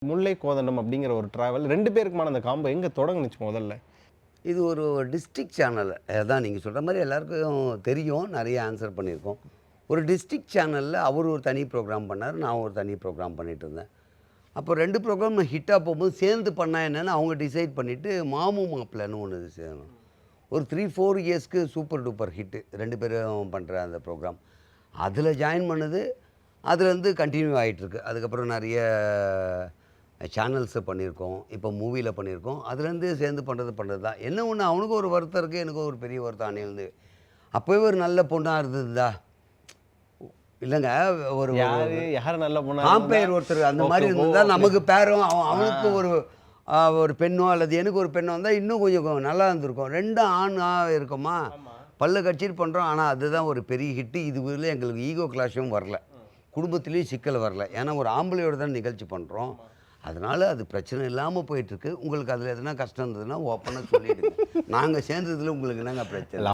முல்லை கோதண்டம் அப்படிங்கிற ஒரு டிராவல் 2 பேருக்குமான அந்த காம்போ எங்க தொடங்குனுச்சு முதல்ல? இது ஒரு டிஸ்ட்ரிக்ட் சேனல். அதான் நீங்க சொல்ற மாரி எல்லாருக்கும் தெரியும். நெறைய ஆன்சர் பண்ணியிருக்கோம். ஒரு டிஸ்ட்ரிக்ட் சேனல்ல அவர் ஒரு தனி ப்ரோகிராம் பண்ணாரு. நான் ஒரு தனி ப்ரோகிராம் பண்ணிட்டு இருந்தேன். அப்போ 2 ப்ரோகிராம் ஹிட்டா போகும்போது சேர்ந்து பண்ணா என்னன்னு அவங்க டிசைட் பண்ணிட்டு மாமு மாப்பிள்ளைன்னு ஒண்ணு செய்யணும். ஒரு 3, 4 இயர்ஸ்க்கு சூப்பர் டூப்பர் ஹிட் 2 பேரும் பண்ற அந்த ப்ரோகிராம். அதுல ஜாயின் பண்ணது, அதுலேருந்து கன்டின்யூ ஆயிட்டு இருக்கு. அதுக்கப்புறம் நெறைய சேனல்ஸ் பண்ணியிருக்கோம். இப்போ மூவில பண்ணியிருக்கோம். அதுலேருந்து சேர்ந்து பண்ணுறது தான். என்ன ஒண்ணு அவனுக்கும் ஒரு வருத்தம் இருக்கு. எனக்கும் ஒரு பெரிய வருத்தம் அன்னையிலேருந்து. அப்பவே ஒரு நல்ல பொண்ணா இருந்ததுதா? இல்லங்க. ஒரு யாரு நல்ல பொண்ணா இருந்தா? ஆம்பையர் ஒருத்தர் அந்த ஓகே. மாரி ஓ! இருந்திருந்தா அப்படி. நமக்கு பேரும் ஆ. அவனுக்கு ஒரு பெண்ணோ அல்லது எனக்கு ஒரு பெண்ணோ வந்தா இன்னும் கொஞ்சம் நல்லா இருந்திருக்கும். 2ம் ஆணா இருக்கோமா, ஆமா. பல்ல கடிச்சிட்டு பண்றோம். ஆனா அதுதான் ஒரு பெரிய ஹிட். இதுவரையிலும் எங்களுக்கு ஈகோ கிளாஷும் வரல. குடும்பத்திலயும் சிக்கல் வரல. ஏன்னா ஒரு ஆம்பளையோட தான் நிகழ்ச்சி பண்றோம். அதனால அது பிரச்சனை இல்லாம போயிட்டு இருக்கு. உங்களுக்கு அதுல எதனா கஷ்டம் இருந்ததுன்னா ஓப்பனா சொல்லிடுங்க. நாங்க சேர்ந்ததுல உங்களுக்கு என்னங்க பிரச்சனை?